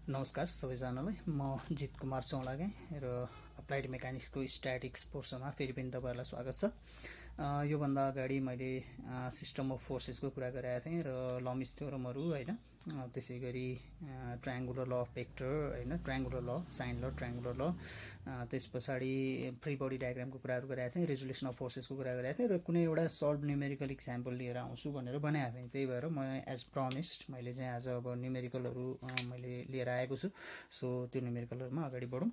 नमस्कार सबैजनालाई। म जित कुमार चौलागे र अप्लाइड मेकानिक्सको स्ट्याटिक्स पोर्सनमा फेरि पनि तपाईँहरूलाई स्वागत छ। योभन्दा अगाडि मैले सिस्टम अफ फोर्सेसको कुरा गरेको थिएँ र लमिस थ्योरमहरू होइन, त्यसै गरी ट्रायङ्गुलर ल अफ भेक्टर होइन, ट्रायङ्गुलर ल, साइन ल, ट्रायङ्गुलर ल, त्यस पछाडि फ्री बडी डायग्रामको कुराहरू गरेको थिएँ, रेजुलेसन अफ फोर्सेसको कुरा गरेको थिएँ र कुनै एउटा सल्भ न्युमेरिकल इक्जाम्पल लिएर आउँछु भनेर बनाएको थिएँ। त्यही भएर म एज प्रमिस्ड मैले चाहिँ आज अब न्युमेरिकलहरू मैले लिएर आएको छु। सो त्यो न्युमेरिकलहरूमा अगाडि बढौँ।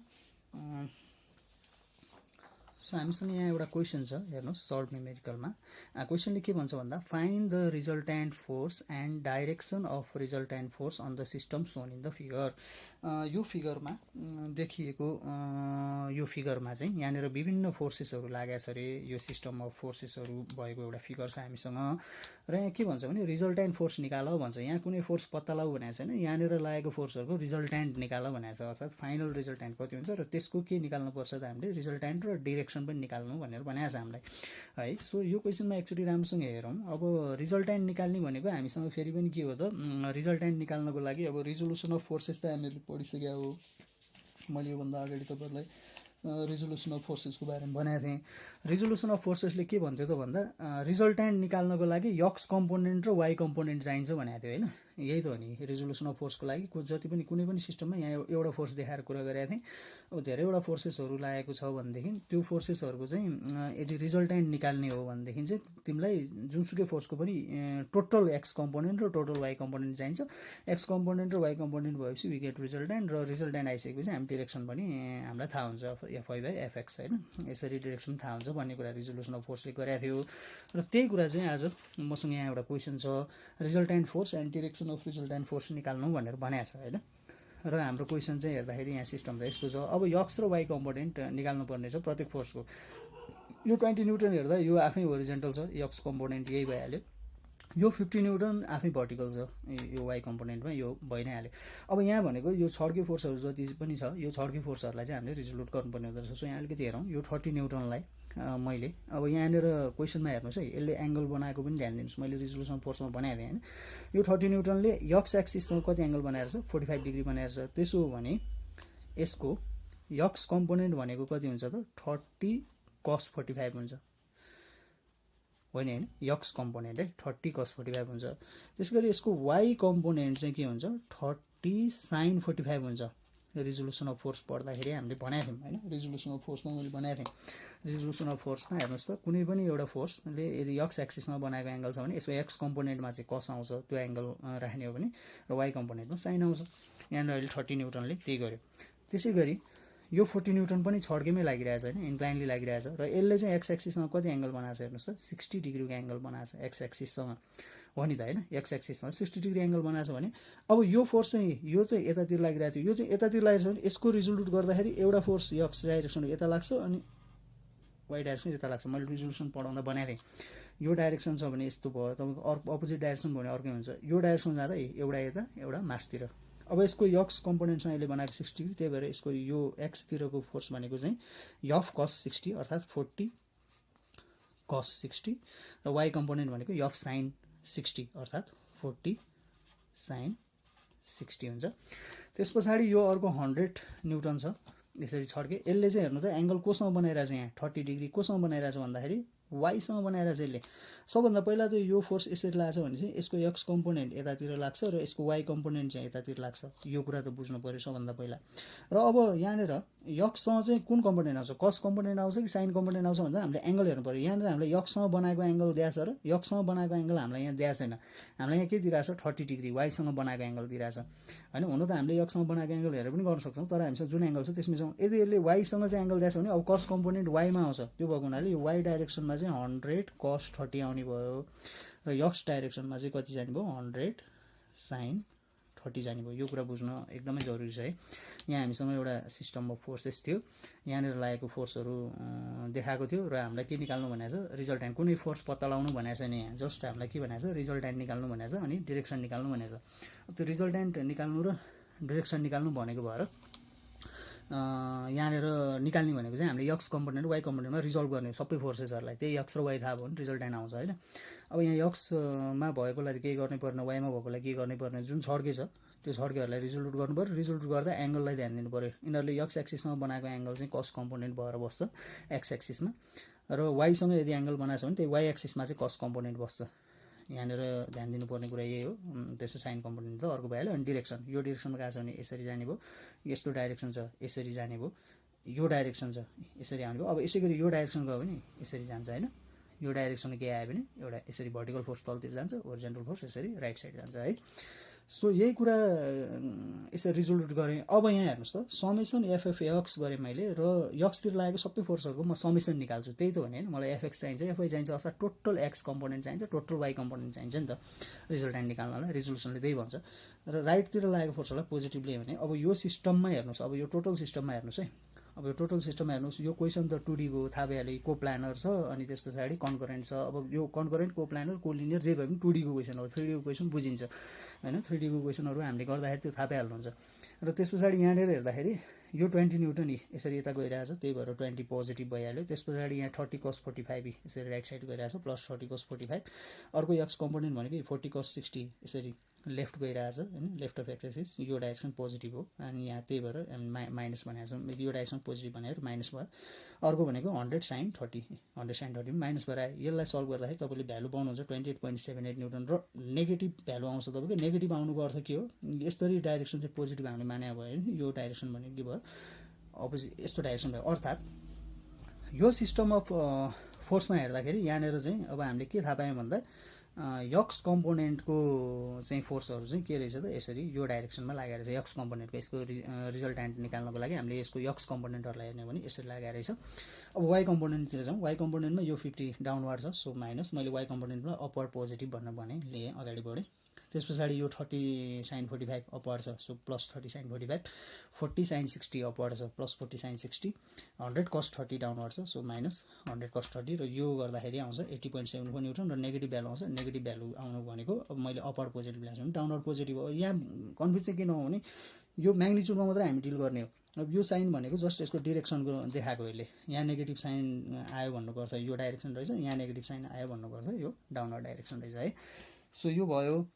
सो हामीसँग यहाँ एउटा क्वेसन छ, हेर्नुहोस्। सल्भ न्युमेरिकलमा क्वेसनले के भन्छ भन्दा find the resultant force and direction of resultant force on the system shown in the figure. यो फिगरमा देखिएको यो फिगरमा चाहिँ यहाँनिर विभिन्न फोर्सेसहरू लागेको छ अरे। यो सिस्टम अफ फोर्सेसहरू भएको एउटा फिगर छ हामीसँग र यहाँ के भन्छ भने रिजल्ट्यान्ट फोर्स निकाल भन्छ। यहाँ कुनै फोर्स पत्ता लगाऊ भनेको छैन, यहाँनिर लागेको फोर्सहरूको रिजल्ट्यान्ट निकाल भनेको छ, अर्थात् फाइनल रिजल्ट्यान्ट कति हुन्छ र त्यसको के निकाल्नुपर्छ त हामीले रिजल्ट्यान्ट र डिरेक्सन पनि निकाल्नु भनेर भनेको छ हामीलाई है। सो यो क्वेसनमा एकचोटि राम्रोसँग हेरौँ। अब रिजल्ट्यान्ट निकाल्ने भनेको हामीसँग फेरि पनि के हो त, रिजल्ट्यान्ट निकाल्नको लागि अब रिजोल्युसन अफ फोर्सेस त हामीले पढिसकेको हो। मैले योभन्दा अगाडि तपाईँहरूलाई रिजोल्युसन अफ फोर्सेसको बारेमा भनेको थिएँ। रिजोल्युसन अफ फोर्सेसले के भन्थ्यो त भन्दा रिजल्ट्यान्ट निकाल्नको लागि यक्स कम्पोनेन्ट र वाइ कम्पोनेन्ट चाहिन्छ भनेको थियो होइन। यही त हो नि रिजोल्युसन अफ फोर्सको लागि। जति पनि कुनै पनि सिस्टममा यहाँ एउटा फोर्स देखाएर कुरा गरेको थिएँ। अब धेरैवटा फोर्सेसहरू लागेको छ भनेदेखि त्यो फोर्सेसहरूको चाहिँ यदि रिजल्ट्यान्ट निकाल्ने हो भनेदेखि चाहिँ तिमीलाई जुनसुकै फोर्सको पनि टोटल एक्स कम्पोनेन्ट र टोटल वाइ कम्पोनेन्ट चाहिन्छ। एक्स कम्पोनेन्ट र वाइ कम्पोनेन्ट भएपछि वी गेट रिजल्ट्यान्ट, र रिजल्ट्यान्ट आइसकेपछि हामी डिरेक्सन पनि हामीलाई थाहा हुन्छ, एफवाई बाई एफएक्स होइन। यसरी डिरेक्सन थाहा हुन्छ भन्ने कुरा रिजोल्युसन अफ फोर्सले गरेको थियो। र त्यही कुरा चाहिँ आज मसँग यहाँ एउटा क्वेसन छ, resultant force and direction of resultant force निकाल्नु भनेर भनेको छ होइन। र हाम्रो क्वेसन चाहिँ हेर्दाखेरि यहाँ सिस्टम त यस्तो छ। अब यक्स र वाइ कम्पोनेन्ट निकाल्नु पर्ने छ प्रत्येक फोर्सको। यो 20 न्युटन हेर्दा यो आफै होरिजेन्टल छ, यक्स कम्पोनेन्ट यही भइहाल्यो। यो 50 न्युटन आफै भर्टिकल छ, यो वाइ कम्पोनेन्टमा यो भइ नै हाल्यो। अब यहाँ भनेको यो छड्के फोर्सहरू जति पनि छ, यो छड्के फोर्सहरूलाई चाहिँ हामीले रिजोल्युट गर्नुपर्ने हुँदो रहेछ। सो यहाँ अलिकति हेरौँ। यो 30 न्युटनलाई मैले अब यहाँनिर क्वेसनमा हेर्नुहोस् है, यसले एङ्गल बनाएको पनि ध्यान दिनुहोस्। मैले रिजोल्युसन फोर्समा बनाएको थिएँ होइन। यो 30 न्युटनले यक्स एक्सिससँग कति एङ्गल बनाएर छ, 45 डिग्री बनाएर छ। त्यसो हो भने यसको यक्स कम्पोनेन्ट भनेको कति हुन्छ त 30 cos 45 हुन्छ होइन। यक्स कम्पोनेन्ट है 30 cos 45 हुन्छ। त्यसै गरी यसको वाइ कम्पोनेन्ट चाहिँ के हुन्छ 30 sin 45 हुन्छ। रिजोल्युसन अफ फोर्स पढ्दाखेरि हामीले भनेको थियौँ होइन। रिजोल्युसन अफ फोर्समा मैले बनाएको थिएँ। रिजोल्युसन अफ फोर्समा हेर्नुहोस् त, कुनै पनि एउटा फोर्सले यदि यक्स एक्सिसमा बनाएको एङ्गल छ भने यसको एक्स कम्पोनेन्टमा चाहिँ कस आउँछ, त्यो एङ्गल राख्ने हो भने, र वाइ कम्पोनेन्टमा साइन आउँछ। यहाँनिर अहिले 30 न्युटनले त्यही गर्यो। त्यसै गरी यो 40 न्युटन पनि छड्केमै लागिरहेछ होइन, इन्क्लाइनली लागिरहेछ। र यसले चाहिँ एक्स एक्सिसमा कति एङ्गल बनाएको छ हेर्नुहोस् त, 60 डिग्रीको एङ्गल बनाएको छ एक्स एक्सिससँग हो नि त होइन। एक्स एक्सिसमा 60 डिग्री एङ्गल बनाएको छ भने अब यो फोर्स चाहिँ यो चाहिँ यतातिर लागिरहेको थियो, यो चाहिँ यतातिर लागेको छ भने यसको रिजोल्युट गर्दाखेरि एउटा फोर्स यक्स डाइरेक्सन यता लाग्छ अनि वाइ डाइरेक्सन यता लाग्छ। मैले रिजोल्युसन पढाउँदा बनाएको थिएँ। यो डाइरेक्सन छ भने यस्तो भयो, तपाईँको अर्को अपोजिट डाइरेक्सन भयो भने अर्कै हुन्छ। यो डाइरेक्सन जाँदा एउटा यता एउटा मासतिर। अब यसको यक्स कम्पोनेन्टसँग यसले बनाएको 60 डिग्री, त्यही भएर यसको यो एक्सतिरको फोर्स भनेको चाहिँ यफ कस 60 अर्थात् 40 cos 60, र वाइ कम्पोनेन्ट भनेको यफ साइन 60 अर्थात् 40 sin 60 हुन्छ। त्यस पछाडि यो अर्को 100 न्युटन छ यसरी छड्के। यसले चाहिँ हेर्नु त एङ्गल कोसँग बनाइरहेछ, यहाँ 30 डिग्री कोसँग बनाइरहेछ भन्दाखेरि वाइसँग बनाइरहेछ यसले। सबभन्दा पहिला त यो फोर्स यसरी लाग्छ भने चाहिँ यसको यक्स कम्पोनेन्ट यतातिर लाग्छ र यसको वाइ कम्पोनेन्ट चाहिँ यतातिर लाग्छ। यो कुरा त बुझ्नु पर्यो सबभन्दा पहिला। र अब यहाँनिर यक्ससँग चाहिँ कुन कम्पोनेन्ट आउँछ, कस कम्पोनेन्ट आउँछ कि साइन कम्पोनेन्ट आउँछ भन्दा हामीले एङ्गल हेर्नु पर्यो। यहाँनिर हामीले यक्ससँग बनाएको एङ्गल दिएको छ र यक्ससँग बनाएको एङ्गल हामीलाई यहाँ दिएको छैन। हामीलाई यहाँ के दिइरहेछ 30 डिग्री वाइसँग बनाएको एङ्गल दिइरहेछ होइन। हुन त हामीले यक्ससँग बनाएको एङ्गल हेरेर पनि गर्न सक्छौँ, तर हामीसँग जुन एङ्गल छ त्यसमै छौँ। यदि यसले वाइसँग चाहिँ एङ्गल दिएको छ भने अब कस कम्पोनेन्ट वाइमा आउँछ, त्यो भएको हुनाले यो वाइ डाइरेक्सनमा चाहिँ 100 cos 30 आउने भयो, र यक्स डाइरेक्सनमा चाहिँ कति जाने भयो 100 sin 30 जाने भयो। यो कुरा बुझ्न एकदमै जरुरी छ है। यहाँ हामीसँग एउटा सिस्टम अफ फोर्सेस थियो, यहाँनिर लागेको फोर्सहरू देखाएको थियो र हामीलाई के निकाल्नु भनेको छ रिजल्ट्यान्ट। कुनै फोर्स पत्ता लगाउनु भनेको छैन यहाँ, जस्ट हामीलाई के भनेको छ रिजल्ट्यान्ट निकाल्नु भनेको छ अनि डिरेक्सन निकाल्नु भनेको छ। त्यो रिजल्ट्यान्ट निकाल्नु र डिरेक्सन निकाल्नु भनेको भएर यहाँनिर निकाल्ने भनेको चाहिँ हामीले यक्स कम्पोनेन्ट वाइ कम्पोनेन्टमा रिजल्भ गर्ने सबै फोर्सेसहरूलाई, त्यही यक्स र वाइ थाहा भयो भने रिजल्ट्यान्ट आउँछ होइन। अब यहाँ यक्समा भएकोलाई के गर्नै पर्ने, वाइमा भएकोलाई के गर्नै पर्ने, जुन छड्के छ त्यो छड्केहरूलाई रिजोल्भ गर्नु पऱ्यो। रिजोल्भ गर्दा एङ्गललाई ध्यान दिनु पऱ्यो। यिनीहरूले एक्स एक्सिसमा बनाएको एङ्गल चाहिँ कस्ट कम्पोनेन्ट भएर बस्छ एक्स एक्सिसमा, र वाइसँग यदि एङ्गल बनाएको छ भने त्यही वाइ एक्सिसमा चाहिँ कस्ट कम्पोनेन्ट बस्छ। यहाँनिर ध्यान दिनुपर्ने कुरा यही हो। त्यसो साइन कम्पोनेन्ट त अर्को भइहाल्यो। अनि डिरेक्सन, यो डिरेक्सनमा गएको छ भने यसरी जाने भयो, यस्तो डाइरेक्सन छ यसरी जाने भयो, यो डाइरेक्सन छ यसरी आउने भयो। अब यसै गरी यो डाइरेक्सन गयो भने यसरी जान्छ होइन। यो डाइरेक्सनमा के आयो भने एउटा यसरी भर्टिकल फोर्स तलतिर जान्छ, होरिजेन्टल फोर्स यसरी राइट साइड जान्छ है। सो यही कुरा यसरी रिजोल्भ गरेँ। अब यहाँ हेर्नुहोस् त, समेसन एफएफएक्स गरेँ मैले, र यक्सतिर लागेको सबै फोर्सहरूको म समेसन निकाल्छु। त्यही त हो नि होइन, मलाई एफएक्स चाहिन्छ, एफआई चाहिन्छ, अर्थात् टोटल एक्स कम्पोनेन्ट चाहिन्छ, टोटल वाइ कम्पोनेन्ट चाहिन्छ नि त रिजल्टेन्ट निकाल्नलाई। रिजोल्युसनले त्यही भन्छ। र राइटतिर लागेको फोर्सहरूलाई पोजिटिभली भने अब यो सिस्टममा हेर्नुहोस्, अब यो टोटल सिस्टममा हेर्नुहोस् है। अब यो टोटल सिस्टममा हेर्नुहोस्, यो क्वेसन त 2D को थाहा भइहाल्यो, को प्लानर छ, अनि त्यस पछाडि कन्करेन्ट छ। अब यो कन्करेन्ट, को प्लानर, को लिनियर जे भए पनि 2D को क्वेसन हो। 3D को क्वेसन बुझिन्छ होइन। 3D को क्वेसनहरू हामीले गर्दाखेरि त्यो थाहा पाइहाल्नुहुन्छ। र त्यस पछाडि यहाँनिर हेर्दाखेरि यो 20 न्युटन यसरी यता गइरहेछ, त्यही भएर 20 पोजिटिभ भइहाल्यो। त्यस पछाडि यहाँ 30 cos 45 यसरी राइट साइड गइरहेछ, प्लस 30 cos 45। अर्को एक्स कम्पोनेन्ट भनेको 40 cos 60 यसरी लेफ्ट गइरहेछ होइन, लेफ्ट अफ एक्स एक्सिस, यो डाइरेक्सन पोजिटिभ हो। अनि यहाँ त्यही भएर माइनस भनेको छ, यो डाइरेक्सन पोजिटिभ भनेर माइनस भयो। अर्को भनेको 100 sin 30, 100 sin 30 माइनस गरेर आयो। यसलाई सल्भ गर्दाखेरि तपाईँले भ्यालु पाउनुहुन्छ 28.78 न्युटन, र नेगेटिभ भ्यालु आउँछ तपाईँको। नेगेटिभ आउनुको अर्थ के हो, यसरी डाइरेक्सन चाहिँ पोजिटिभ हामीले माने भयो होइन। यो डाइरेक्सन भनेको के भयो, अपोजिट यस्तो डाइरेक्सन भयो। अर्थात् यो सिस्टम अफ फोर्समा हेर्दाखेरि यहाँनिर चाहिँ अब हामीले के थाहा पायौँ भन्दा यक्स कम्पोनेन्टको चाहिँ फोर्सहरू चाहिँ के रहेछ त, यसरी यो डाइरेक्सनमा लागेको रहेछ। यक्स कम्पोनेन्टको यसको रिजल्टेन्ट निकाल्नको लागि हामीले यसको यक्स कम्पोनेन्टहरूलाई हेर्ने भने यसरी लागेको रहेछ। अब वाइ कम्पोनेन्टतिर जाउँ। वाइ कम्पोनेन्टमा यो 50 डाउनवार्ड छ, सो माइनस। मैले वाइ कम्पोनेन्टमा अपवार्ड पोजिटिभ भनेर भने लिएँ, अगाडि बढेँ। त्यस पछाडि यो 30 sin 45 अपवार्ड छ, so plus 30 sin 45। 40 sin 60 upward छ, प्लस 40 sin 60। 100 cos 30 डाउनवार्ड छ, सो माइनस 100 cos 30। र यो गर्दाखेरि आउँछ 80.74 न्युटन, र नेगेटिभ भ्यालु आउँछ। नेगेटिभ भ्यालु आउनु भनेको अब मैले अपवार्ड पोजिटिभ ल्याएको छु भने डाउनवार्ड पोजिटिभ हो। यहाँ कन्फ्युज चाहिँ किन हो भने यो म्याग्निच्युडमा मात्रै हामी डिल गर्ने हो। अब यो साइन भनेको जस्ट यसको डिरेक्सनको देखाएको, यसले यहाँ नेगेटिभ साइन आयो भन्नुको अर्थ यो डाइरेक्सन रहेछ, यहाँ नेगेटिभ साइन आयो भन्नुको अर्थ यो डाउनवार्ड डाइरेक्सन रहेछ है। सो यो भयो।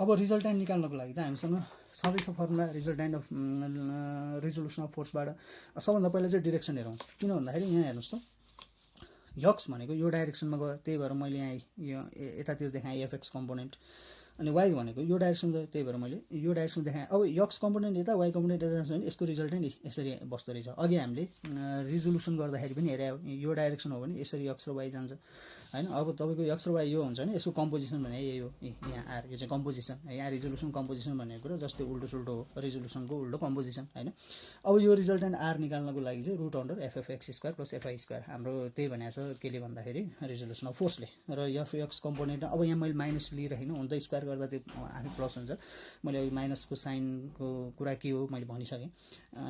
अब रिजल्टेन्ट निकाल्नको लागि त हामीसँग छँदैछ formula resultant of resolution of फोर्सबाट। सबभन्दा पहिला चाहिँ डिरेक्सन हेरौँ। किन भन्दाखेरि यहाँ हेर्नुहोस् त, यक्स भनेको यो डाइरेक्सनमा गयो, त्यही भएर मैले यहाँ यो यतातिर देखाएँ एफएक्स कम्पोनेन्ट। अनि वाइ भनेको यो डाइरेक्सन गयो, त्यही भएर मैले यो डाइरेक्सन देखाएँ। अब यक्स कम्पोनेन्ट यता, वाइ कम्पोनेन्ट यता जान्छ भने यसको रिजल्टेन्ट यसरी बस्दो रहेछ। अघि हामीले रिजोल्युसन गर्दाखेरि पनि हेरे, यो डाइरेक्सन हो भने यसरी यक्स र वाइ जान्छ होइन। अब तपाईँको यक्स र वाइ यो हुन्छ भने यसको कम्पोजिसन भने यही हो, यहाँ आर, यो चाहिँ कम्पोजिसन। यहाँ रिजोल्युसन कम्पोजिसन भनेको कुरा जस्तै उल्टो सुल्टो हो, रिजोल्युसनको उल्टो कम्पोजिसन होइन। अब यो रिजल्टेन्ट आर निकाल्नको लागि चाहिँ root under FFX square plus FI square हाम्रो त्यही भनेको छ, केले भन्दाखेरि रिजोल्युसन अफ फोर्सले। र एफएक्स कम्पोनेन्ट अब यहाँ मैले माइनस लिइरहेको हुन त स्क्वायर गर्दा त्यो आफै प्लस हुन्छ। मैले अघि माइनसको साइनको कुरा के हो मैले भनिसकेँ।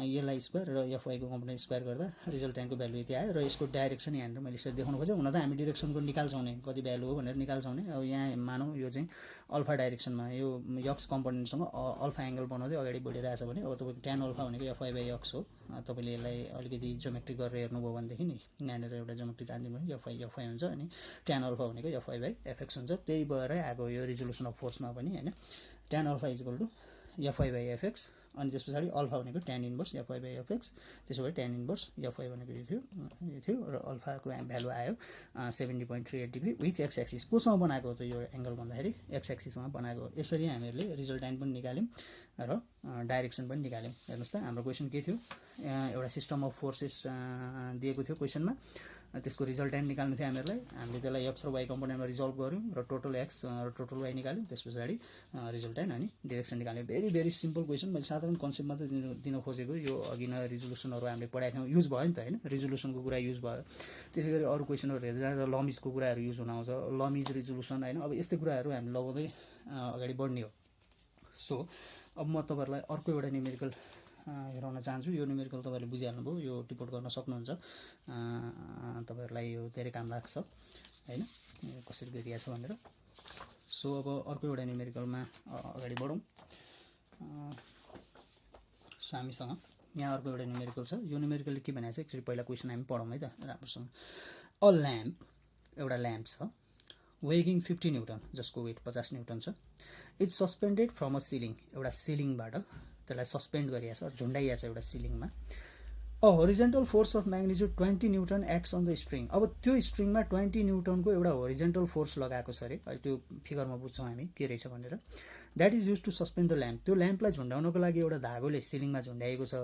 यसलाई स्क्वायर र एफवाईको कम्पोनेन्ट स्क्वायर गर्दा रिजल्टेन्टको भ्यालु यति आयो। र यसको डाइरेक्सन यहाँनिर मैले यसरी देखाउनु खोजेँ। हुन त हामी डिरेक्सनको निकाल्छौँ नि, कति भ्यालु हो भनेर निकाल्छौँ नि। अब यहाँ मानौँ यो चाहिँ अल्फा डाइरेक्सनमा यो यक्स कम्पोनेन्टसँग अल्फा एङ्गल बनाउँदै अगाडि बढिरहेछ भने अब तपाईँको ट्यान अल्फा भनेको एफवाई बाई यक्स हो। तपाईँले यसलाई अलिकति जोमेट्री गरेर हेर्नुभयो भनेदेखि नि यहाँनिर एउटा जोमेट्री तानिदिनु भने एफवाई हुन्छ, अनि ट्यान अल्फा भनेको एफवाई बाई एफएक्स हुन्छ। त्यही भएर आएको यो रिजोल्युसन अफ फोर्समा पनि होइन, tan alpha equal to FY by FX. अनि त्यस पछाडि अल्फा भनेको tan inverse FY by FX. त्यसो भए ट्यान इन्भर्स एफवाई भनेको यो थियो र अल्फाको भ्यालु आयो 70.38 डिग्री विथ एक्स एक्सिस। कोसँग बनाएको हो त यो एङ्गल भन्दाखेरि एक्स एक्सिससँग बनाएको। यसरी हामीहरूले रिजल्टेन्ट पनि निकाल्यौँ र डाइरेक्सन पनि निकाल्यौँ। हेर्नुहोस् त हाम्रो क्वेसन के थियो, एउटा सिस्टम अफ फोर्सेस दिएको थियो क्वेसनमा, त्यसको रिजल्टेन्ट निकाल्नु थियो हामीहरूलाई। हामीले त्यसलाई एक्स र वाइ कम्पोनेन्टमा रिजल्भ गऱ्यौँ र टोटल एक्स र टोटल वाइ निकाल्यौँ। त्यस पछाडि रिजल्टेन्ट अनि डिरेक्सन निकाल्यौँ। Very very simple question. मैले साधारण कन्सेप्ट मात्रै दिन खोजेको। यो अघि न रिजोल्युसनहरू हामीले पढाएको थियौँ, युज भयो नि त होइन, रिजोल्युसनको कुरा युज भयो। त्यसै गरी अरू क्वेसनहरू हेर्दा जाँदा लमिजको कुराहरू युज हुन आउँछ, लमिज रिजोल्युसन होइन। अब यस्तै कुराहरू हामी लगाउँदै अगाडि बढ्ने हो। सो अब म तपाईँहरूलाई अर्को एउटा न्युमेरिकल हेराउन चाहन्छु। यो न्युमेरिकल तपाईँहरूले बुझिहाल्नुभयो, यो टिपोट गर्न सक्नुहुन्छ, तपाईँहरूलाई यो धेरै काम लाग्छ होइन, कसरी गरिरहेछ भनेर। सो अब अर्को एउटा न्युमेरिकलमा अगाडि बढौँ। सो हामीसँग यहाँ अर्को एउटा न्युमेरिकल छ। यो न्युमेरिकलले के भनेको छ, एकचोटि पहिला क्वेसन हामी पढौँ है त राम्रोसँग। अ ल्याम्प, एउटा ल्याम्प छ। वेगिङ 50 न्युटन, जसको वेट 50 न्युटन छ, is suspended from a ceiling, एउटा सिलिङबाट त्यसलाई सस्पेन्ड गरिएको छ, झुन्डाइएको छ एउटा सिलिङमा। A horizontal force of magnitude 20 newton acts on the string. अब त्यो स्ट्रिङमा 20 न्युटनको एउटा होरिजेन्टल फोर्स लगाएको छ अरे, अहिले त्यो फिगरमा बुझ्छौँ हामी के रहेछ भनेर। That is use to suspend the lamp, त्यो ल्याम्पलाई झुन्डाउनको लागि एउटा धागोले सिलिङमा झुन्डाइएको छ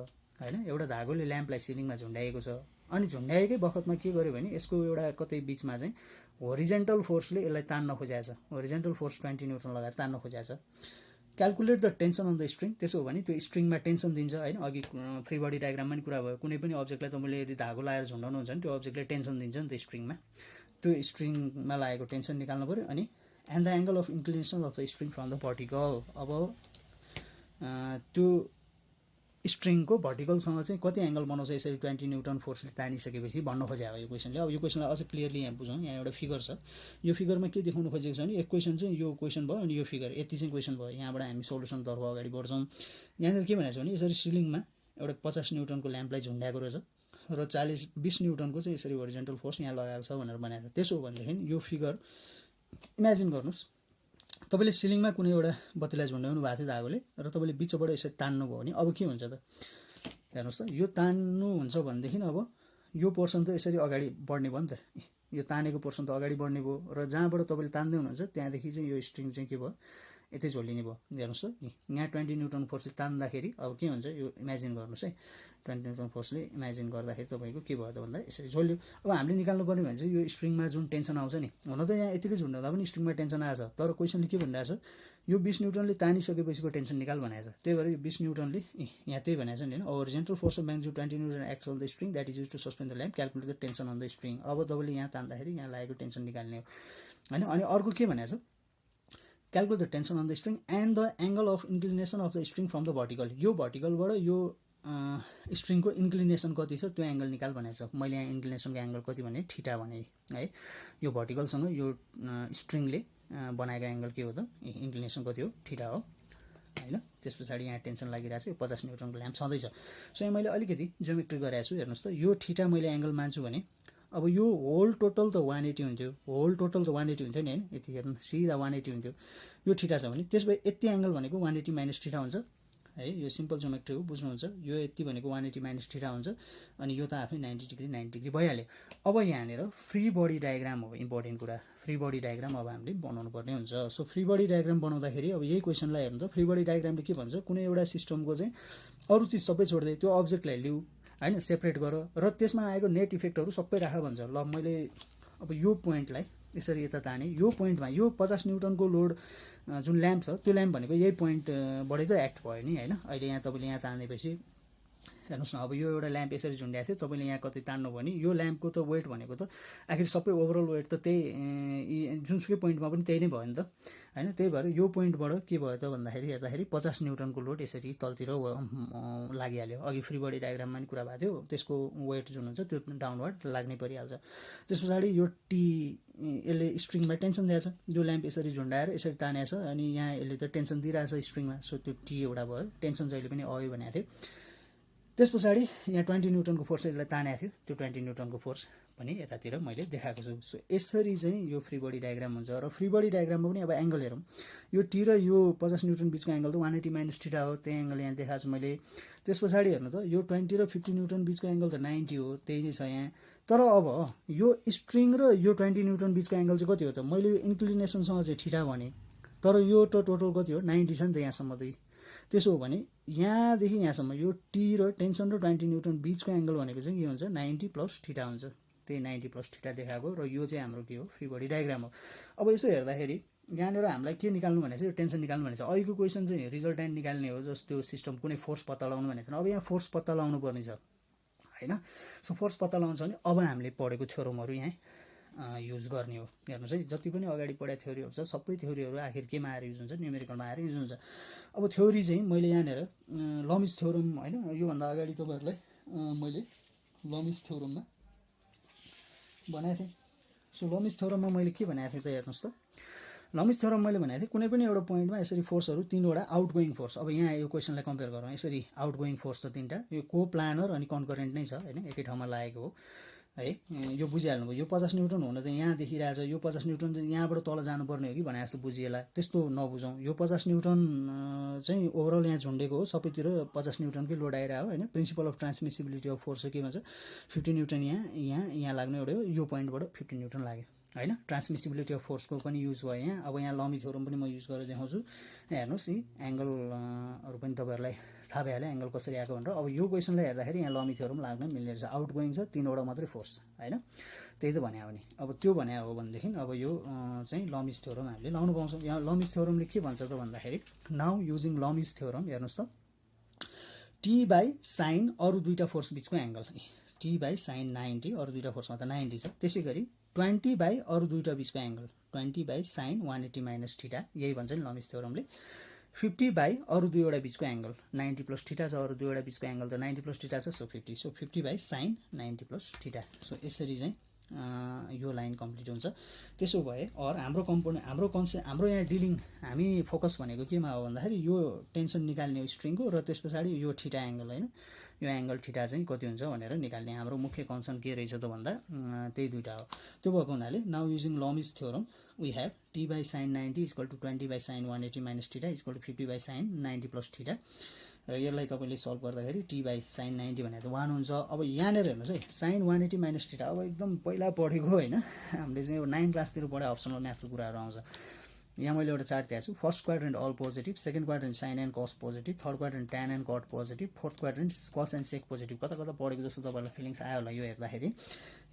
होइन, एउटा धागोले ल्याम्पलाई सिलिङमा झुन्डाइएको छ। अनि झुन्डाएकै बखतमा के गर्यो भने यसको एउटा कतै बिचमा चाहिँ होरिजेन्टल फोर्सले यसलाई तान्न खोजेको छ, होरिजेन्टल फोर्स 20 न्युटन लगाएर तान्न खोजेको छ। Calculate the tension on the string, त्यसो हो भने त्यो स्ट्रिङमा टेन्सन दिन्छ होइन, अघि फ्री बडी डायग्राममा नि कुरा भयो, कुनै पनि अब्जेक्टलाई तपाईँले यदि धागो लगाएर झुन्डाउनुहुन्छ भने त्यो अब्जेक्टले टेन्सन दिन्छ नि त स्ट्रिङमा, त्यो स्ट्रिङमा लागेको टेन्सन निकाल्नु पऱ्यो। अनि and the angle of inclination of the string from the vertical, अब त्यो स्ट्रिङको भर्टिकलसँग चाहिँ कति एङ्गल बनाउँछ यसरी 20 न्युटन फोर्सले तानिसकेपछि भन्न खोजेको यो क्वेसनले। अब यो क्वेसनलाई अझ क्लियरली यहाँ बुझौँ, यहाँ एउटा फिगर छ, यो फिगरमा के देखाउनु खोजेको छ भने एक क्वेसन चाहिँ यो क्वेसन भयो अनि यो फिगर, यति चाहिँ क्वेसन भयो। यहाँबाट हामी सोल्युसनतर्फ अगाडि बढ्छौँ। यहाँनिर के भनेको छ भने यसरी सिलिङमा एउटा 50 न्युटनको ल्याम्पलाई झुन्ड्याएको रहेछ र 20 न्युटनको चाहिँ यसरी होरिजेन्टल फोर्स यहाँ लगाएको छ भनेर बनाएको छ। त्यसो हो भनेदेखि यो फिगर इमेजिन गर्नुहोस्, तपाईँले सिलिङमा कुनै एउटा बत्तीलाई झुन्डाउनु भएको थियो धागोले र तपाईँले बिचबाट यसरी तान्नुभयो भने अब के हुन्छ त हेर्नुहोस् त, यो तान्नुहुन्छ भनेदेखि अब यो पोर्सन त यसरी अगाडि बढ्ने भयो नि त, यो तानेको पोर्सन त अगाडि बढ्ने भयो र जहाँबाट तपाईँले तान्दै हुनुहुन्छ त्यहाँदेखि चाहिँ यो स्ट्रिङ चाहिँ के भयो यतै झोलिने भयो। हेर्नुहोस् त यहाँ 20 न्युटन फोर्सले तान्दाखेरि अब के हुन्छ यो इमेजिन गर्नुहोस् है, 20 न्युटन फोर्सले इमेजिन गर्दाखेरि तपाईँको के भयो त भन्दा यसरी झोल्यो। अब हामीले निकाल्नु पर्ने भने चाहिँ यो स्ट्रिङमा जुन टेन्सन आउँछ नि, हुन त यहाँ यतिकै झुन्डाउँदा पनि स्ट्रिङमा टेन्सन आएछ, तर क्वेसनले के भनिरहेको छ यो 20 न्युटनले तानिसकेपछिको टेन्सन निकाल भनेको छ। त्यही भएर यो 20 न्युटनले यहाँ त्यही भनेको छ नि होइन, horizontal force of magnitude 20 newton acts on the string that is use to suspend the lamp, calculate the tension on the string. अब तपाईँले यहाँ तान्दाखेरि यहाँ लागेको टेन्सन निकाल्ने हो होइन। अनि अर्को के भनेको छ, calculate the tension on the string and the angle of inclination of the string from the vertical, यो भर्टिकलबाट यो स्ट्रिङको इन्क्लिनेसन कति छ त्यो एङ्गल निकाल भनेको छ। मैले यहाँ इन्क्लिनेसनको एङ्गल कति भने थीटा भने है, यो भर्टिकलसँग यो स्ट्रिङले बनाएको एङ्गल के हो त, इन्क्लिनेसन कति हो थीटा हो होइन। त्यस पछाडि यहाँ टेन्सन लागिरहेको छ, यो 50 न्युटनको ल्याम्प छँदैछ। सो यहाँ मैले अलिकति जियोमेट्री गरेको छु, हेर्नुहोस् त यो थीटा मैले एङ्गल मान्छु भने अब यो होल टोटल त 180 हुन्थ्यो, होल टोटल त 180 हुन्थ्यो नि होइन, यति हेर्नु सिधा 180 हुन्थ्यो, यो थीटा छ भने त्यस भए यति एङ्गल भनेको 180 माइनस थीटा हुन्छ है, यो सिम्पल जियोमेट्री हो बुझ्नुहुन्छ। यो यति भनेको 180 माइनस थीटा हुन्छ अनि यो त आफै 90 डिग्री भइहाल्यो। अब यहाँनिर फ्री बडी डायग्राम हो इम्पोर्टेन्ट कुरा, फ्री बडी डायग्राम अब हामीले बनाउनु पर्ने हुन्छ। सो फ्री बडी डायग्राम बनाउँदाखेरि अब यही क्वेसनलाई हेर्नु त, फ्री बडी डायग्रामले के भन्छ, कुनै एउटा सिस्टमको चाहिँ अरू चिज सबै छोड्दै त्यो अब्जेक्टलाई लिऊ होइन, सेपरेट गर र त्यसमा आएको नेट इफेक्टहरू सबै राख भन्छ। ल मैले अब यो पोइन्टलाई यसरी यता ताने, यो पोइन्टमा यो 50 न्युटनको लोड जुन ल्याम्प छ त्यो ल्याम्प भनेको यही पोइन्टबाटै त एक्ट भयो नि होइन। अहिले यहाँ तपाईँले यहाँ तानेपछि हेर्नुहोस् न, अब यो एउटा ल्याम्प यसरी झुन्ड्याएको थियो, तपाईँले यहाँ कतै तान्नु भयो भने यो ल्याम्पको त वेट भनेको त आखिर सबै ओभरअल वेट त त्यही जुनसुकै पोइन्टमा पनि त्यही नै भयो नि त होइन। त्यही भएर यो पोइन्टबाट के भयो त भन्दाखेरि हेर्दाखेरि 50 न्युटनको लोड यसरी तलतिर लागिहाल्यो। अघि फ्री बडी डायग्राममा नि कुरा भएको थियो, त्यसको वेट जुन हुन्छ त्यो डाउनवर्ड लाग्नै परिहाल्छ। त्यस पछाडि यो टी यसले स्ट्रिङमा टेन्सन दिएको छ, यो ल्याम्प यसरी झुन्डाएर यसरी तानेको छ अनि यहाँ यसले त टेन्सन दिइरहेछ स्ट्रिङमा, सो त्यो टी एउटा भयो, टेन्सन जहिले पनि आयो भनेको थियो। त्यस पछाडि यहाँ 20 न्युटनको फोर्स यसलाई तानेको थियो, त्यो 20 न्युटनको फोर्स पनि यतातिर मैले देखाएको छु। सो यसरी चाहिँ यो फ्री बडी डायग्राम हुन्छ। र फ्री बडी डायग्राममा पनि अब एङ्गल हेरौँ, यो टी र यो 50 न्युटन बिचको एङ्गल त 180 माइनस थीटा हो, त्यही एङ्गल यहाँ देखाएको छु मैले। त्यस पछाडि हेर्नु त यो 20 र 50 न्युटन बिचको एङ्गल त 90 हो, त्यही नै छ यहाँ। तर अब यो स्ट्रिङ र यो 20 न्युटन बिचको एङ्गल चाहिँ कति हो त, मैले यो इन्क्लिनेसनसँग चाहिँ थीटा भने, तर यो त टोटल कति हो 90 छ नि त यहाँसम्म त। त्यसो हो भने यहाँदेखि यहाँसम्म यो टी र टेन्सन र 20 न्युटन बिचको एङ्गल भनेको चाहिँ के हुन्छ 90 प्लस थीटा हुन्छ, त्यही 90 प्लस थीटा देखाएको। र यो चाहिँ हाम्रो के हो फ्री बडी डायग्राम हो। अब यसो हेर्दाखेरि यहाँनिर हामीलाई के निकाल्नु भनेको छ, यो टेन्सन निकाल्नु भनेको छ। अहिलेको क्वेसन चाहिँ रिजल्टेन्ट निकाल्ने हो, जस्तो त्यो सिस्टम कुनै फोर्स पत्ता लगाउनु भनेको छ। अब यहाँ फोर्स पत्ता लगाउनु पर्ने छ होइन। सो फोर्स पत्ता लगाउनु छ भने अब हामीले पढेको थ्योरमहरू यहाँ युज गर्ने हो। हेर्नुहोस् है, जति पनि अगाडि पढेको थ्योरीहरू छ सबै थ्योरीहरू आखिर केमा आएर युज हुन्छ, न्युमेरिकलमा आएर युज हुन्छ। अब थ्योरी चाहिँ मैले यहाँनिर लमिज थ्योरम होइन, योभन्दा अगाडि तपाईँहरूलाई मैले लमिज थ्योरममा बनाएको थिएँ। सो लमिज थ्योरममा मैले के भनेको थिएँ त हेर्नुहोस् त, लमिज थ्योरम मैले भनेको थिएँ कुनै पनि एउटा पोइन्टमा यसरी फोर्सहरू तीनवटा आउटगोइङ फोर्स, अब यहाँ यो क्वेसनलाई कम्पेयर गरौँ, यसरी आउटगोइङ फोर्स छ तीनवटा, यो को प्लानर अनि कन्करेन्ट नै छ होइन, एकै ठाउँमा लागेको हो है। यो बुझिहाल्नुभयो, यो 50 न्युटन हुन चाहिँ यहाँ देखिरहेछ, यो 50 न्युटन चाहिँ यहाँबाट तल जानुपर्ने हो कि भने जस्तो बुझिएला, त्यस्तो नबुझौँ। यो 50 न्युटन चाहिँ ओभरअल यहाँ झुन्डेको हो, सबैतिर 50 न्युटनकै लोड आइरहेको हो होइन। प्रिन्सिपल अफ ट्रान्समिसिबिलिटी अफ फोर्स के भन्छ, 50 न्युटन यहाँ लाग्ने एउटा हो, यो पोइन्टबाट 50 न्युटन लाग्यो होइन। ट्रान्समिसिबिलिटी अफ फोर्सको पनि युज भयो यहाँ। अब यहाँ लमी थ्योरम पनि म युज गरेर देखाउँछु। यहाँ हेर्नुहोस्, यी एङ्गलहरू पनि तपाईँहरूलाई थाहा भइहाल्यो एङ्गल कसरी आएको भनेर। अब यो क्वेसनलाई हेर्दाखेरि यहाँ लमी थ्योरम लाग्न मिल्ने रहेछ। आउट गोइङ छ, 3वटा मात्रै फोर्स होइन, त्यही त भने हो नि। अब त्यो भने हो भनेदेखि अब यो चाहिँ लमिज थ्योरम हामीले लाउनु पाउँछौँ। यहाँ लमिज थ्योरमले के भन्छ त भन्दाखेरि, नाउ युजिङ लमिज थ्योरम, हेर्नुहोस् त, टी बाई साइन अरू दुईवटा फोर्स बिचको एङ्गल, टी बाई साइन 90, अरू दुईवटा फोर्समा त 90 छ। त्यसै गरी 20 बाई अरू दुईवटा बिचको angle, 20 by sine 180 minus theta, यही भन्छ नि लमिज थ्योरमले। 50 बाई अरू दुईवटा बिचको एङ्गल, 90 प्लस थीटा छ, अरू दुईवटा बिचको एङ्गल त 90 प्लस थीटा छ, so 50, so 50 by sine 90 plus theta. So यसरी चाहिँ यो लाइन कम्प्लिट हुन्छ। त्यसो भए हाम्रो कम्पोनेन्ट, हाम्रो यहाँ डिलिङ, हामी फोकस भनेको केमा हो भन्दाखेरि यो टेन्सन निकाल्ने स्ट्रिङको, र त्यस पछाडि यो थीटा एङ्गल होइन, यो एङ्गल थीटा चाहिँ कति हुन्छ भनेर निकाल्ने हाम्रो मुख्य कन्सर्न के रहेछ त भन्दा त्यही दुईवटा हो। त्यो भएको हुनाले now using Lami's theorem we have T by sine 90 equal to 20 by sine 180 minus theta equal to 50 by sine 90 plus theta. र यसलाई तपाईँले सल्भ गर्दाखेरि टी बाई साइन 90 भनेको त 1 हुन्छ। अब यहाँनिर हेर्नुहोस् है, साइन 180 माइनस थीटा, अब एकदम पहिला पढेको होइन, हामीले चाहिँ 9 क्लासतिर पढे अप्सनल म्याथको कुराहरू आउँछ। यहाँ मैले एउटा चार्ट दिएको छु, first quadrant all positive, second quadrant sine and cos positive, third quadrant tan and cot positive, fourth quadrant cos and sec positive. कता कता पढेको जस्तो तपाईँलाई फिलिङ्स आयो होला यो हेर्दाखेरि।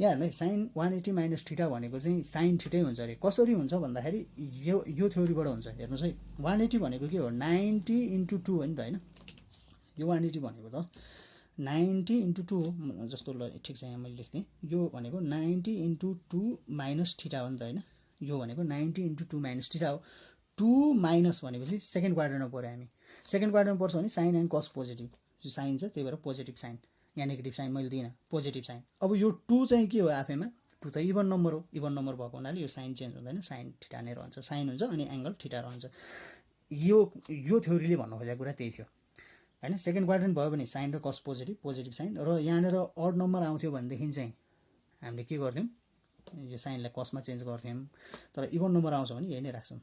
यहाँ हेर्नु है, साइन 180 माइनस थीटा भनेको चाहिँ साइन थीटै हुन्छ अरे। कसरी हुन्छ भन्दाखेरि यो थ्योरीबाट हुन्छ। हेर्नुहोस् है, 180 भनेको के हो, 90 इन्टु 2 हो नि त होइन। यो 180 भनेको त 90 इन्टु 2 जस्तो, ल ठिक छ, यहाँ मैले लेख्थेँ, यो भनेको 90 इन्टु 2 माइनस थीटा हो नि त होइन। यो भनेको 90 इन्टु 2 माइनस थीटा हो। 2 माइनस भनेपछि सेकेन्ड क्वाड्रेन्टमा पऱ्यो हामी। सेकेन्ड क्वाड्रेन्टमा पर्छ भने sign and cos positive, sign छ त्यही भएर पोजिटिभ साइन, यहाँ नेगेटिभ साइन मैले दिइनँ, पोजिटिभ साइन। अब यो 2 चाहिँ के हो आफैमा, 2 त इभन नम्बर हो, इभन नम्बर भएको हुनाले यो साइन चेन्ज हुँदैन, साइन थीटा नै रहन्छ, साइन हुन्छ अनि एङ्गल थीटा रहन्छ। यो थ्योरीले भन्नु खोजेको कुरा त्यही थियो होइन। सेकेन्ड क्वाड्रेन्ट भयो भने साइन र कस पोजिटिभ, पोजिटिभ साइन, र यहाँनिर अड नम्बर आउँथ्यो भनेदेखि चाहिँ हामीले के गर्थ्यौँ, यो साइनलाई कसमा चेन्ज गर्थ्यौँ। तर इभन नम्बर आउँछ भने यही नै राख्छौँ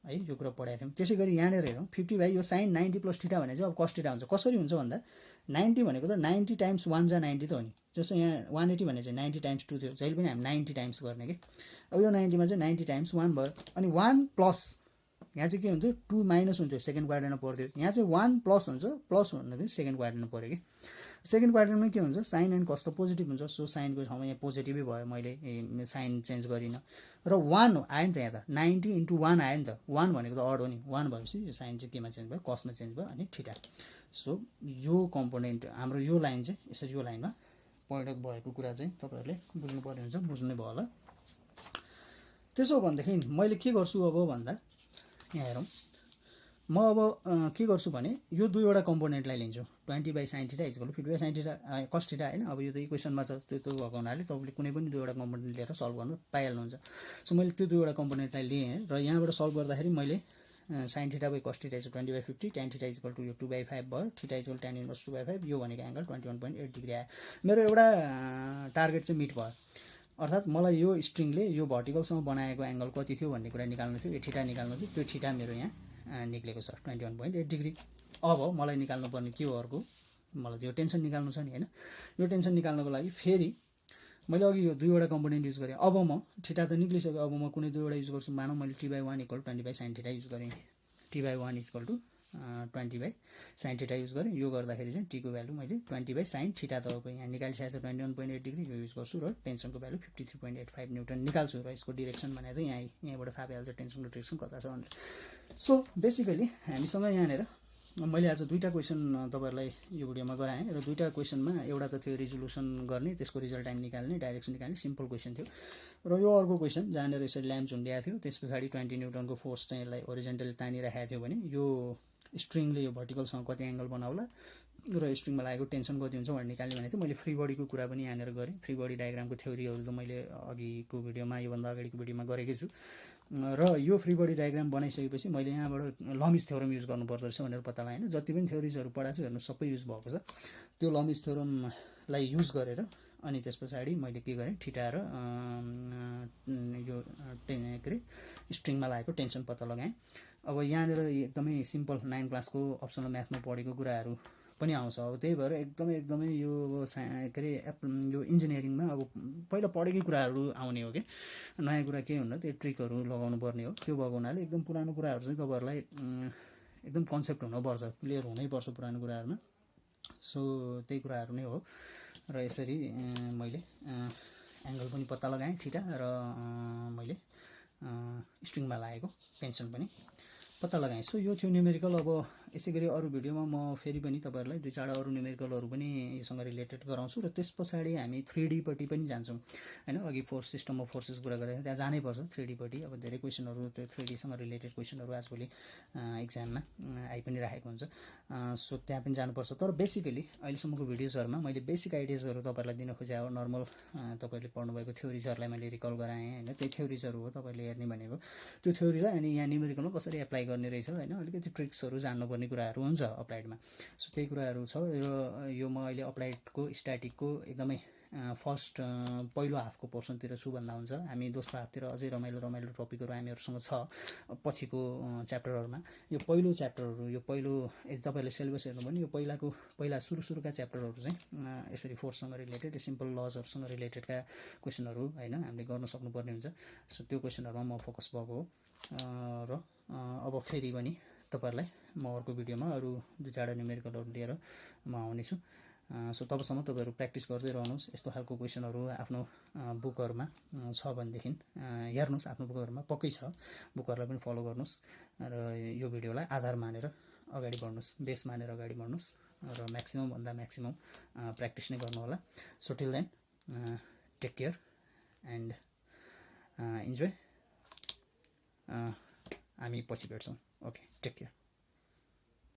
है, यो कुरा पढाएको थियौँ। त्यसै गरी यहाँनिर हेरौँ, 50 by yo sign 90 plus theta भने चाहिँ अब कस थीटा हुन्छ। कसरी हुन्छ भन्दा 90 भनेको त 90 टाइम्स 1 जा 90 त हो नि। जस्तो यहाँ 180 भने चाहिँ 90 टाइम्स 2 थियो, जहिले पनि हामी 90 टाइम्स गर्ने कि। अब यो 90 मा चाहिँ 90 टाइम्स 1 भयो, अनि 1 प्लस, यहाँ चाहिँ के हुन्थ्यो, 2 माइनस हुन्थ्यो, सेकेन्ड क्वाड्रेन्टमा पर्थ्यो। यहाँ चाहिँ 1 प्लस हुन्छ, प्लस हुँदाखेरि सेकेन्ड क्वाड्रेन्टमा पऱ्यो कि। सेकेन्ड क्वाड्रेन्टमा के हुन्छ, साइन एन्ड कस त पोजिटिभ हुन्छ, सो साइनको ठाउँमा यहाँ पोजिटिभै भयो, मैले साइन चेन्ज गरिनँ। र 1 आयो नि त, यहाँ त 90 इन्टु 1 आयो नि त, 1 भनेको त अड हो नि, 1 भएपछि यो साइन चाहिँ केमा चेन्ज भयो, कसमा चेन्ज भयो, अनि थीटा। सो यो कम्पोनेन्ट हाम्रो यो लाइन चाहिँ यसरी यो लाइनमा परिणत भएको कुरा चाहिँ तपाईँहरूले बुझ्नुपर्ने हुन्छ, बुझ्नै भयो होला। त्यसो भनेदेखि मैले के गर्छु अब भन्दा, यहाँ हेरौँ, म अब के गर्छु भने यो दुईवटा कम्पोनेन्टलाई लिन्छु, 20 by sine theta equal 50 by sine theta cos theta होइन। अब यो त इक्वेसनमा छ, त्यो भएको हुनाले तपाईँले कुनै पनि दुईवटा कम्पोनेन्ट लिएर सल्भ गर्नु पाइहाल्नुहुन्छ। सो मैले त्यो दुईवटा कम्पोनेन्टलाई लिएँ र यहाँबाट सल्भ गर्दाखेरि मैले sine theta by cos theta equal 20 by 50, tan theta equal to यो 2 बाई 5 भयो, theta equal tan inverse 2 by 5, यो भनेको एङ्गल 21.8 डिग्री आयो। मेरो एउटा टार्गेट चाहिँ मिट भयो, अर्थात् मलाई यो स्ट्रिङले यो भर्टिकलसँग बनाएको एङ्गल कति थियो भन्ने कुरा निकाल्नु थियो, यो थीटा निकाल्नु थियो। त्यो थीटा मेरो यहाँ निक्लेको छ 21.8 डिग्री। अब मलाई निकाल्नुपर्ने के हो, अर्को मलाई यो टेन्सन निकाल्नु छ नि होइन। यो टेन्सन निकाल्नको लागि फेरि मैले अघि यो दुईवटा कम्पोनेन्ट युज गरेँ। अब म थीटा त निक्लिसक्यो, अब म कुनै दुईवटा युज गर्छु। मानौँ मैले T by 1 equal 20 by sine theta use गरेँ, T by 1 equal to 20 by sine theta use गरेँ। यो गर्दाखेरि चाहिँ टीको भ्यालु मैले 20 बाई साइन थीटा तपाईँको यहाँ निकालिसकेको छ 21.8 डिग्री, यो युज गर्छु, र टेन्सनको भ्यालु 53.85 न्युटन निकाल्छु। र यसको डिरेक्सन भनेर चाहिँ यहीँबाट थाहा पाइहाल्छ टेन्सनको डिरेक्सन कता छ भनेर। सो बेसिकली हामीसँग यहाँनिर मैले आज दुईवटा क्वेसन तपाईँहरूलाई यो भिडियोमा गराएँ, र दुईवटा क्वेसनमा एउटा त थियो रिजोल्युसन गर्ने, त्यसको रिजल्ट टाइम निकाल्ने, डाइरेक्सन निकाल्ने, सिम्पल क्वेसन थियो। र यो अर्को क्वेसन जहाँनिर यसरी ल्याम्प झुन्डिएको थियो, त्यस पछाडि 20 न्युटनको फोर्स चाहिँ यसलाई ओरिजेन्टली तानिराखेको थियो भने यो स्ट्रिङले यो भर्टिकलसँग कति एङ्गल बनाउला र स्ट्रिङमा लागेको टेन्सन कति हुन्छ भनेर निकाल्ने भनेको थियो। मैले फ्री बडीको कुरा पनि यहाँनिर गरेँ। फ्री बडी डायग्रामको थ्योरीहरू त मैले अघिको भिडियोमा, योभन्दा अगाडिको भिडियोमा गरेकै छु। र यो फ्री बडी डायग्राम बनाइसकेपछि मैले यहाँबाट लमिज थ्योरम युज गर्नुपर्दो रहेछ भनेर पत्ता लगाएँ। जति पनि थ्योरिजहरू पढाएको छु हेर्नु सबै युज भएको छ। त्यो लमिज थ्योरमलाई युज गरेर अनि त्यस पछाडि मैले के गरेँ थीटा र यो के अरे स्ट्रिङमा लागेको टेन्सन पत्ता लगाएँ। अब यहाँनिर एकदमै सिम्पल 9 क्लासको अप्सनल म्याथमा पढेको कुराहरू पनि आउँछ। अब त्यही भएर एकदमै यो के अरे यो इन्जिनियरिङमा अब पहिला पढेकै कुराहरू आउने हो कि नयाँ कुरा के हुन्न त्यो ट्रिकहरू लगाउनु पर्ने हो। त्यो भएको हुनाले एकदम पुरानो कुराहरू चाहिँ तपाईँहरूलाई एकदम कन्सेप्ट हुनुपर्छ, क्लियर हुनैपर्छ पुरानो कुराहरूमा। सो त्यही कुराहरू नै हो र यसरी मैले एङ्गल पनि पत्ता लगाएँ थीटा र मैले स्ट्रिङमा लागेको टेन्सन पनि पत्ता लगाएँ। सो यो थियो न्युमेरिकल। अब यसै गरी अरू भिडियोमा म फेरि पनि तपाईँहरूलाई 2-4 अरू न्युमेरिकलहरू पनि योसँग रिलेटेड गराउँछु र त्यस पछाडि हामी 3D पट्टि पनि जान्छौँ हैन। अघि फोर्स सिस्टम अफ फोर्सेस कुरा गरेर त्यहाँ जानै पर्छ 3D पट्टि। अब धेरै क्वेसनहरू त्यो 3D सँग रिलेटेड क्वेसनहरू आजभोलि एक्जाममा आइ पनि राखेको हुन्छ। सो त्यहाँ पनि जानुपर्छ। तर बेसिकली अहिलेसम्मको भिडियोजहरूमा मैले बेसिक आइडियाजहरू तपाईँहरूलाई दिन खोजेँ। अब नर्मल तपाईँले पढ्नुभएको थ्योरिजहरूलाई मैले रिकल गराएँ हैन। त्यही थ्योरिजहरू हो तपाईँले हेर्ने भनेको त्यो थ्योरीलाई अनि यहाँ न्युमेरिकलमा कसरी एप्लाई गर्ने रहेछ हैन। अलिकति ट्रिक्सहरू जान्नुपर्ने कुराहरू हुन्छ अप्लाइडमा। सो त्यही कुराहरू छ र यो म अहिले अप्लाइडको स्ट्याटिकको एकदमै फर्स्ट पहिलो हाफको पोर्सनतिर छु भन्दा हुन्छ। हामी दोस्रो हाफतिर अझै रमाइलो टपिकहरू हामीहरूसँग छ पछिको च्याप्टरहरूमा। यो पहिलो च्याप्टरहरू यो पहिलो यदि तपाईँहरूले सिलेबस हेर्नु भने यो पहिला सुरुका च्याप्टरहरू चाहिँ यसरी फोर्ससँग रिलेटेड सिम्पल लजहरूसँग रिलेटेडका क्वेसनहरू हैन हामीले गर्न सक्नुपर्ने हुन्छ। सो त्यो क्वेसनहरूमा म फोकस भएको हो र अब फेरि पनि तपाईँहरूलाई म अर्को भिडियोमा अरू 2-4 न्युमेरिकलहरू लिएर म आउनेछु। सो तबसम्म तपाईँहरू प्र्याक्टिस गर्दै रहनुहोस्। यस्तो खालको क्वेसनहरू आफ्नो बुकहरूमा छ भनेदेखि हेर्नुहोस्। आफ्नो बुकहरूमा पक्कै छ, बुकहरूलाई पनि फलो गर्नुहोस् र यो भिडियोलाई आधार मानेर अगाडि बढ्नुहोस्, बेस मानेर अगाडि बढ्नुहोस् र म्याक्सिमम प्र्याक्टिस नै गर्नु होला। So till then take care and enjoy. हामी पछि भेट्छौँ। Okay, take care.